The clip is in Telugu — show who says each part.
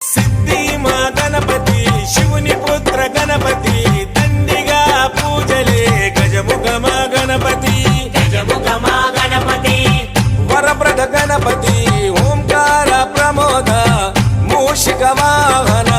Speaker 1: సిద్ధి మా గణపతి శివుని పుత్ర గణపతి దండిగా పూజలే గజముఖ మా గణపతి వరప్రద గణపతి ఓంకార ప్రమోద మూషిక వాహన